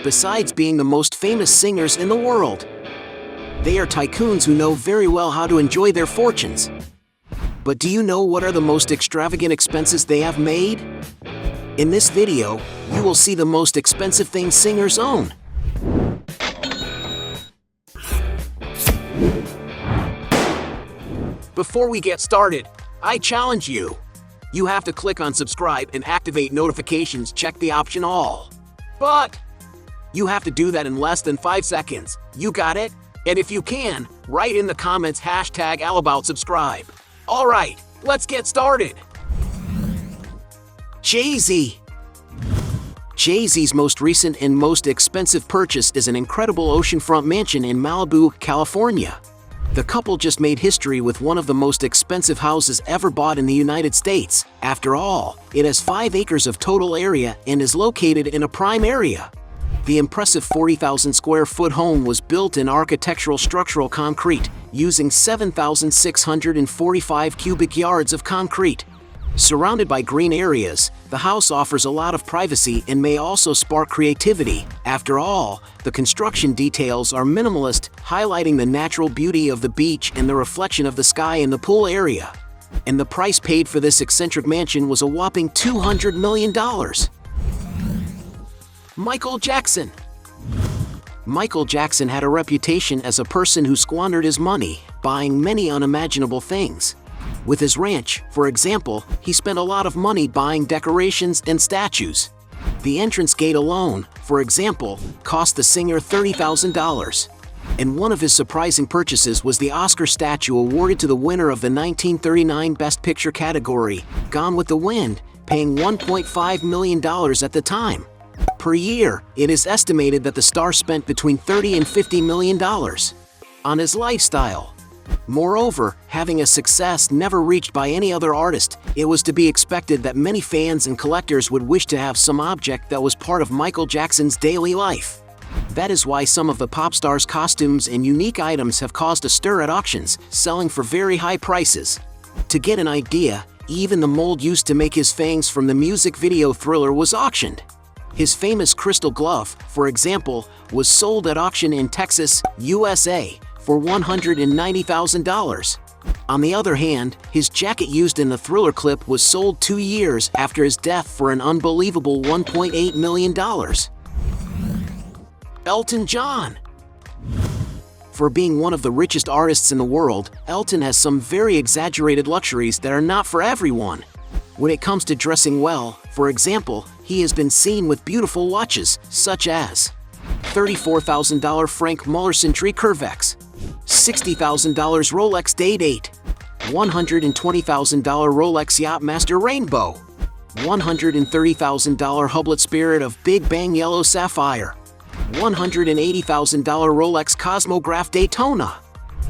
besides being the most famous singers in the world. They are tycoons who know very well how to enjoy their fortunes. But do you know what are the most extravagant expenses they have made? In this video, you will see the most expensive things singers own. Before we get started, I challenge you. You have to click on subscribe and activate notifications, check the option all. But you have to do that in less than 5 seconds. You got it? And if you can, write in the comments #AllAboutSubscribe. Alright, let's get started. Jay-Z. Jay-Z's most recent and most expensive purchase is an incredible oceanfront mansion in Malibu, California. The couple just made history with one of the most expensive houses ever bought in the United States. After all, it has 5 acres of total area and is located in a prime area. The impressive 40,000 square foot home was built in architectural structural concrete, using 7,645 cubic yards of concrete. Surrounded by green areas, the house offers a lot of privacy and may also spark creativity. After all, the construction details are minimalist, highlighting the natural beauty of the beach and the reflection of the sky in the pool area. And the price paid for this eccentric mansion was a whopping $200 million. Michael Jackson. Michael Jackson had a reputation as a person who squandered his money, buying many unimaginable things. With his ranch, for example, he spent a lot of money buying decorations and statues. The entrance gate alone, for example, cost the singer $30,000. And one of his surprising purchases was the Oscar statue awarded to the winner of the 1939 Best Picture category, Gone with the Wind, paying $1.5 million at the time. Per year, it is estimated that the star spent between $30 and $50 million on his lifestyle. Moreover, having a success never reached by any other artist, it was to be expected that many fans and collectors would wish to have some object that was part of Michael Jackson's daily life. That is why some of the pop star's costumes and unique items have caused a stir at auctions, selling for very high prices. To get an idea, even the mold used to make his fangs from the music video Thriller was auctioned. His famous crystal glove, for example, was sold at auction in Texas, USA, for $190,000. On the other hand, his jacket used in the Thriller clip was sold 2 years after his death for an unbelievable $1.8 million. Elton John. For being one of the richest artists in the world, Elton has some very exaggerated luxuries that are not for everyone. When it comes to dressing well, for example, he has been seen with beautiful watches, such as $34,000 Frank Mullerson Tree Curvex, $60,000 Rolex Day-Date, $120,000 Rolex Yachtmaster Rainbow, $130,000 Hublot Spirit of Big Bang Yellow Sapphire, $180,000 Rolex Cosmograph Daytona.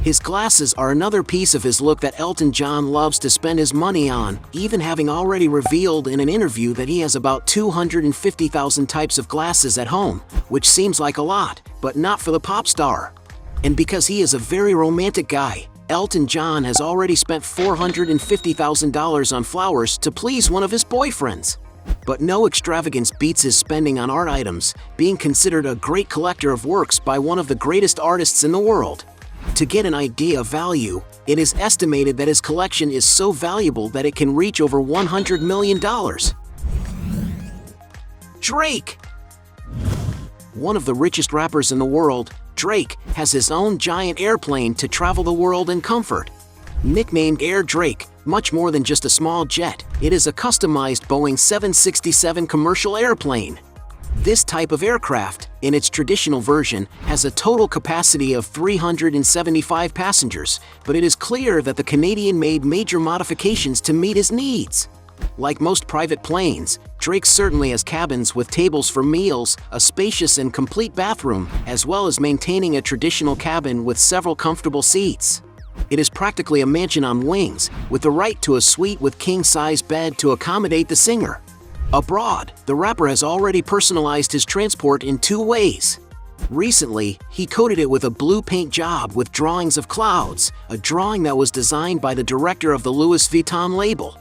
His glasses are another piece of his look that Elton John loves to spend his money on, even having already revealed in an interview that he has about 250,000 types of glasses at home, which seems like a lot, but not for the pop star. And because he is a very romantic guy, Elton John has already spent $450,000 on flowers to please one of his boyfriends. But no extravagance beats his spending on art items, being considered a great collector of works by one of the greatest artists in the world. To get an idea of value, it is estimated that his collection is so valuable that it can reach over $100 million. Drake. One of the richest rappers in the world, Drake has his own giant airplane to travel the world in comfort. Nicknamed Air Drake, much more than just a small jet, it is a customized Boeing 767 commercial airplane. This type of aircraft, in its traditional version, has a total capacity of 375 passengers, but it is clear that the Canadian made major modifications to meet his needs. Like most private planes, Drake certainly has cabins with tables for meals, a spacious and complete bathroom, as well as maintaining a traditional cabin with several comfortable seats. It is practically a mansion on wings, with the right to a suite with king-size bed to accommodate the singer. Abroad, the rapper has already personalized his transport in 2 ways. Recently, he coated it with a blue paint job with drawings of clouds, a drawing that was designed by the director of the Louis Vuitton label.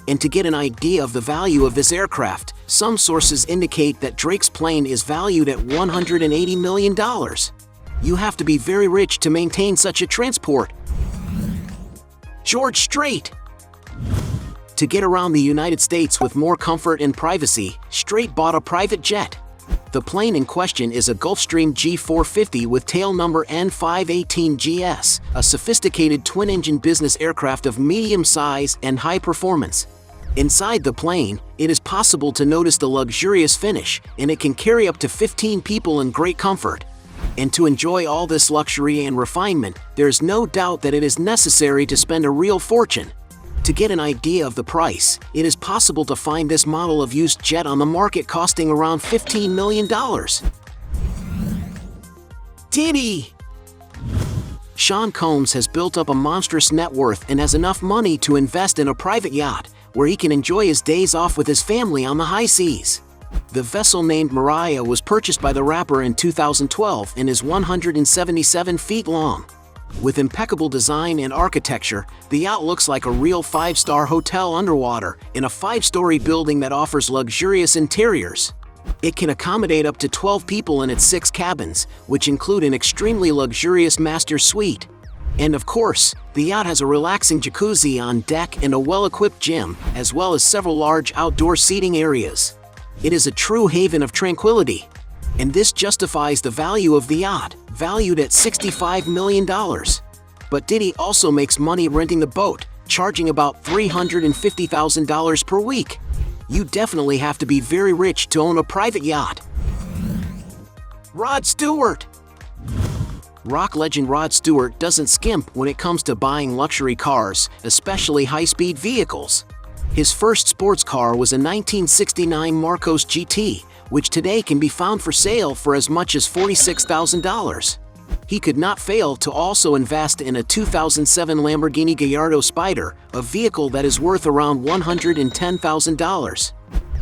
And to get an idea of the value of this aircraft, Some sources indicate that Drake's plane is valued at $180 million. You have to be very rich to maintain such a transport. George Strait. To get around the United States with more comfort and privacy, Strait bought a private jet. The plane in question is a Gulfstream G450 with tail number N518GS, a sophisticated twin-engine business aircraft of medium size and high performance. Inside the plane, it is possible to notice the luxurious finish, and it can carry up to 15 people in great comfort. And to enjoy all this luxury and refinement, there is no doubt that it is necessary to spend a real fortune. To get an idea of the price, it is possible to find this model of used jet on the market costing around $15 million. Diddy. Sean Combs has built up a monstrous net worth and has enough money to invest in a private yacht, where he can enjoy his days off with his family on the high seas. The vessel named Mariah was purchased by the rapper in 2012 and is 177 feet long. With impeccable design and architecture, the yacht looks like a real 5-star hotel underwater in a 5-story building that offers luxurious interiors. It can accommodate up to 12 people in its 6 cabins, which include an extremely luxurious master suite. And of course, the yacht has a relaxing jacuzzi on deck and a well-equipped gym, as well as several large outdoor seating areas. It is a true haven of tranquility. And this justifies the value of the yacht, valued at $65 million. But Diddy also makes money renting the boat, charging about $350,000 per week. You definitely have to be very rich to own a private yacht. Rod Stewart. Rock legend Rod Stewart doesn't skimp when it comes to buying luxury cars, especially high-speed vehicles. His first sports car was a 1969 Marcos GT, which today can be found for sale for as much as $46,000. He could not fail to also invest in a 2007 Lamborghini Gallardo Spider, a vehicle that is worth around $110,000.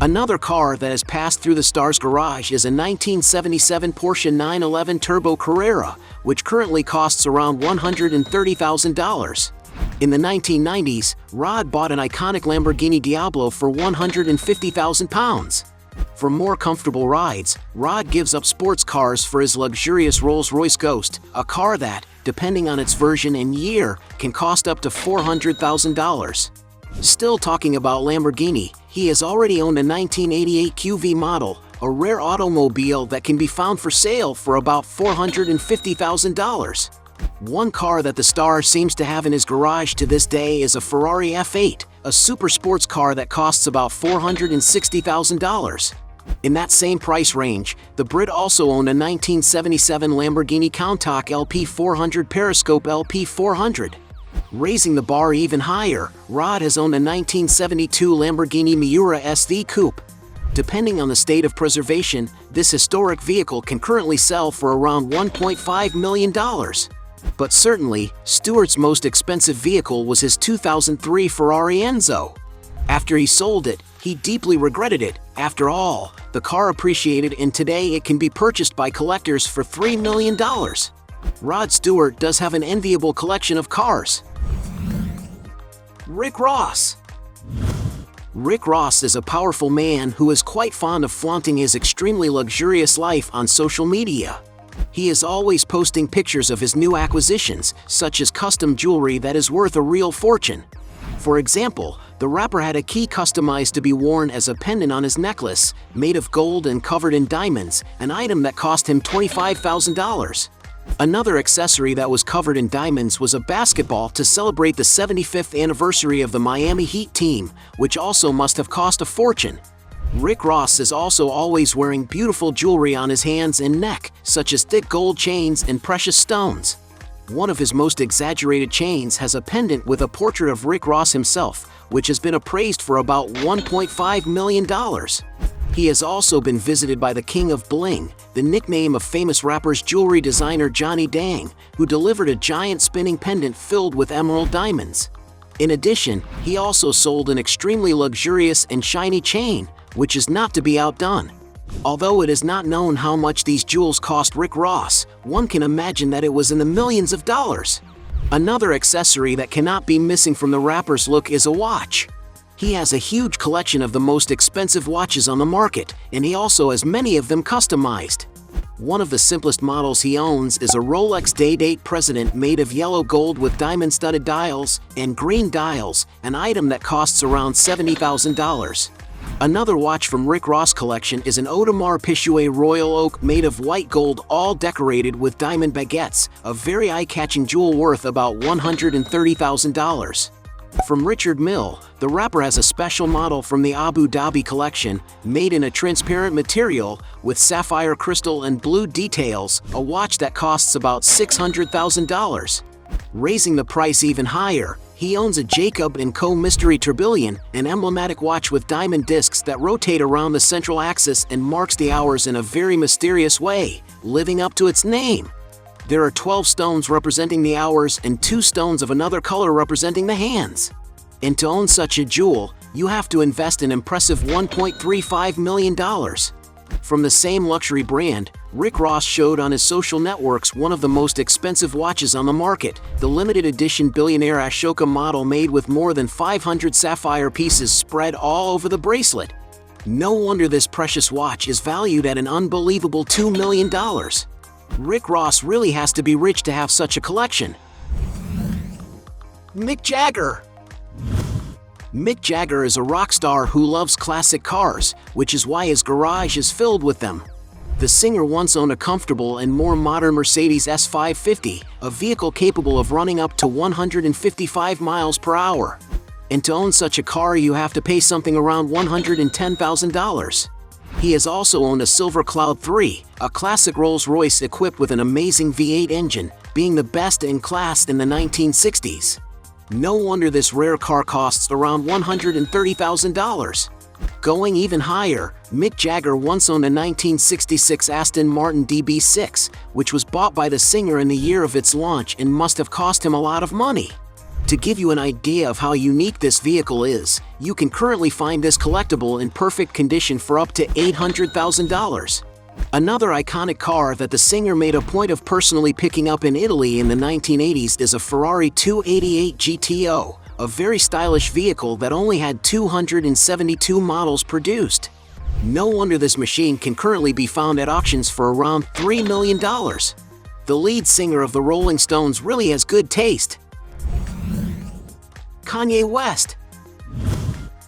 Another car that has passed through the star's garage is a 1977 Porsche 911 Turbo Carrera, which currently costs around $130,000. In the 1990s, Rod bought an iconic Lamborghini Diablo for £150,000. For more comfortable rides, Rod gives up sports cars for his luxurious Rolls-Royce Ghost, a car that, depending on its version and year, can cost up to $400,000. Still talking about Lamborghini, he has already owned a 1988 QV model, a rare automobile that can be found for sale for about $450,000. One car that the star seems to have in his garage to this day is a Ferrari F8, a super sports car that costs about $460,000. In that same price range, the Brit also owned a 1977 Lamborghini Countach LP400 Periscope LP400. Raising the bar even higher, Rod has owned a 1972 Lamborghini Miura SV Coupe. Depending on the state of preservation, this historic vehicle can currently sell for around $1.5 million. But certainly, Stewart's most expensive vehicle was his 2003 Ferrari Enzo. After he sold it, he deeply regretted it. After all, the car appreciated and today it can be purchased by collectors for $3 million. Rod Stewart does have an enviable collection of cars. Rick Ross. Rick Ross is a powerful man who is quite fond of flaunting his extremely luxurious life on social media. He is always posting pictures of his new acquisitions, such as custom jewelry that is worth a real fortune. For example, the rapper had a key customized to be worn as a pendant on his necklace, made of gold and covered in diamonds, an item that cost him $25,000. Another accessory that was covered in diamonds was a basketball to celebrate the 75th anniversary of the Miami Heat team, which also must have cost a fortune. Rick Ross is also always wearing beautiful jewelry on his hands and neck, such as thick gold chains and precious stones. One of his most exaggerated chains has a pendant with a portrait of Rick Ross himself, which has been appraised for about $1.5 million. He has also been visited by the King of Bling, the nickname of famous rapper's jewelry designer Johnny Dang, who delivered a giant spinning pendant filled with emerald diamonds. In addition, he also sold an extremely luxurious and shiny chain, which is not to be outdone. Although it is not known how much these jewels cost Rick Ross, one can imagine that it was in the millions of dollars. Another accessory that cannot be missing from the rapper's look is a watch. He has a huge collection of the most expensive watches on the market, and he also has many of them customized. One of the simplest models he owns is a Rolex Day-Date President made of yellow gold with diamond-studded dials and green dials, an item that costs around $70,000. Another watch from Rick Ross' collection is an Audemars Piguet Royal Oak made of white gold, all decorated with diamond baguettes, a very eye-catching jewel worth about $130,000. From Richard Mille, the rapper has a special model from the Abu Dhabi collection, made in a transparent material with sapphire crystal and blue details, a watch that costs about $600,000. Raising the price even higher, he owns a Jacob & Co. Mystery Tourbillon, an emblematic watch with diamond discs that rotate around the central axis and marks the hours in a very mysterious way, living up to its name. There are 12 stones representing the hours and 2 stones of another color representing the hands. And to own such a jewel, you have to invest an impressive $1.35 million. From the same luxury brand, Rick Ross showed on his social networks one of the most expensive watches on the market, the limited edition billionaire Ashoka model made with more than 500 sapphire pieces spread all over the bracelet. No wonder this precious watch is valued at an unbelievable $2 million. Rick Ross really has to be rich to have such a collection. Mick Jagger. Mick Jagger is a rock star who loves classic cars, which is why his garage is filled with them. The singer once owned a comfortable and more modern Mercedes S550, a vehicle capable of running up to 155 miles per hour. And to own such a car, you have to pay something around $110,000. He has also owned a Silver Cloud 3, a classic Rolls-Royce equipped with an amazing V8 engine, being the best in class in the 1960s. No wonder this rare car costs around $130,000. Going even higher, Mick Jagger once owned a 1966 Aston Martin DB6, which was bought by the singer in the year of its launch and must have cost him a lot of money. To give you an idea of how unique this vehicle is, you can currently find this collectible in perfect condition for up to $800,000. Another iconic car that the singer made a point of personally picking up in Italy in the 1980s is a Ferrari 288 GTO, a very stylish vehicle that only had 272 models produced. No wonder this machine can currently be found at auctions for around $3 million. The lead singer of the Rolling Stones really has good taste. Kanye West.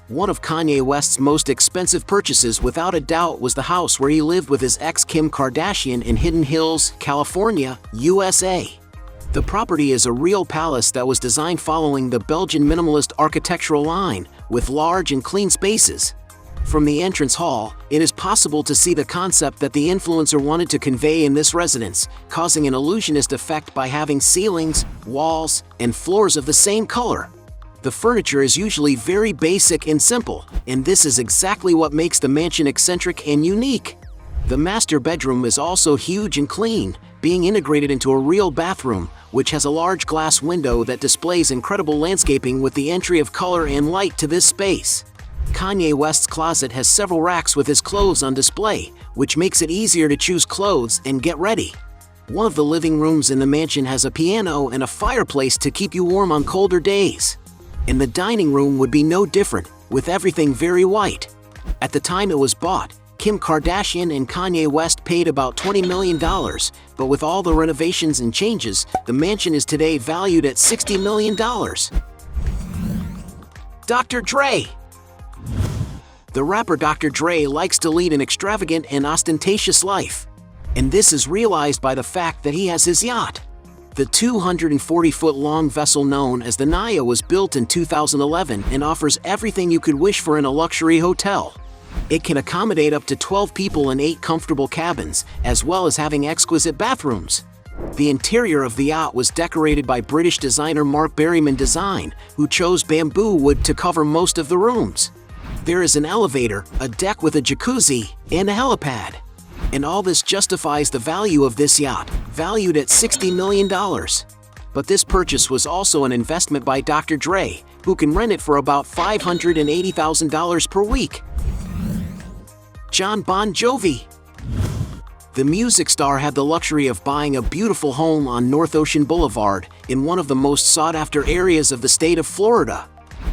One of Kanye West's most expensive purchases without a doubt was the house where he lived with his ex Kim Kardashian in Hidden Hills, California, USA. The property is a real palace that was designed following the Belgian minimalist architectural line, with large and clean spaces. From the entrance hall, it is possible to see the concept that the influencer wanted to convey in this residence, causing an illusionist effect by having ceilings, walls, and floors of the same color. The furniture is usually very basic and simple, and this is exactly what makes the mansion eccentric and unique. The master bedroom is also huge and clean, being integrated into a real bathroom, which has a large glass window that displays incredible landscaping with the entry of color and light to this space. Kanye West's closet has several racks with his clothes on display, which makes it easier to choose clothes and get ready. One of the living rooms in the mansion has a piano and a fireplace to keep you warm on colder days. And the dining room would be no different, with everything very white. At the time it was bought, Kim Kardashian and Kanye West paid about $20 million, but with all the renovations and changes, the mansion is today valued at $60 million. Dr. Dre. The rapper Dr. Dre likes to lead an extravagant and ostentatious life. And this is realized by the fact that he has his yacht. The 240-foot-long vessel known as the Naya was built in 2011 and offers everything you could wish for in a luxury hotel. It can accommodate up to 12 people in 8 comfortable cabins, as well as having exquisite bathrooms. The interior of the yacht was decorated by British designer Mark Berryman Design, who chose bamboo wood to cover most of the rooms. There is an elevator, a deck with a jacuzzi, and a helipad. And all this justifies the value of this yacht, valued at $60 million. But this purchase was also an investment by Dr. Dre, who can rent it for about $580,000 per week. Jon Bon Jovi. The music star had the luxury of buying a beautiful home on North Ocean Boulevard, in one of the most sought-after areas of the state of Florida.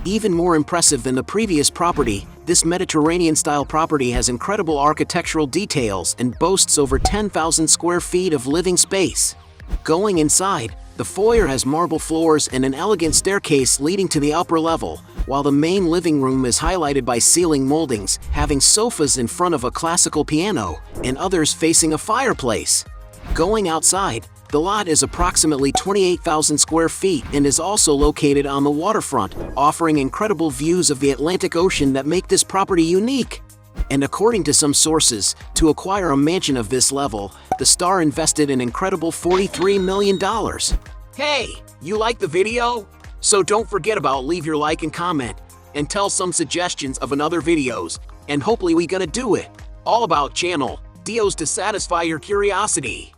Even more impressive than the previous property, this Mediterranean-style property has incredible architectural details and boasts over 10,000 square feet of living space. Going inside, the foyer has marble floors and an elegant staircase leading to the upper level, while the main living room is highlighted by ceiling moldings, having sofas in front of a classical piano and others facing a fireplace. Going outside, the lot is approximately 28,000 square feet and is also located on the waterfront, offering incredible views of the Atlantic Ocean that make this property unique. And according to some sources, to acquire a mansion of this level, the star invested an incredible $43 million. Hey, you like the video? So don't forget about leave your like and comment, and tell some suggestions of another videos, and hopefully we gonna do it. All about channel Dios to satisfy your curiosity.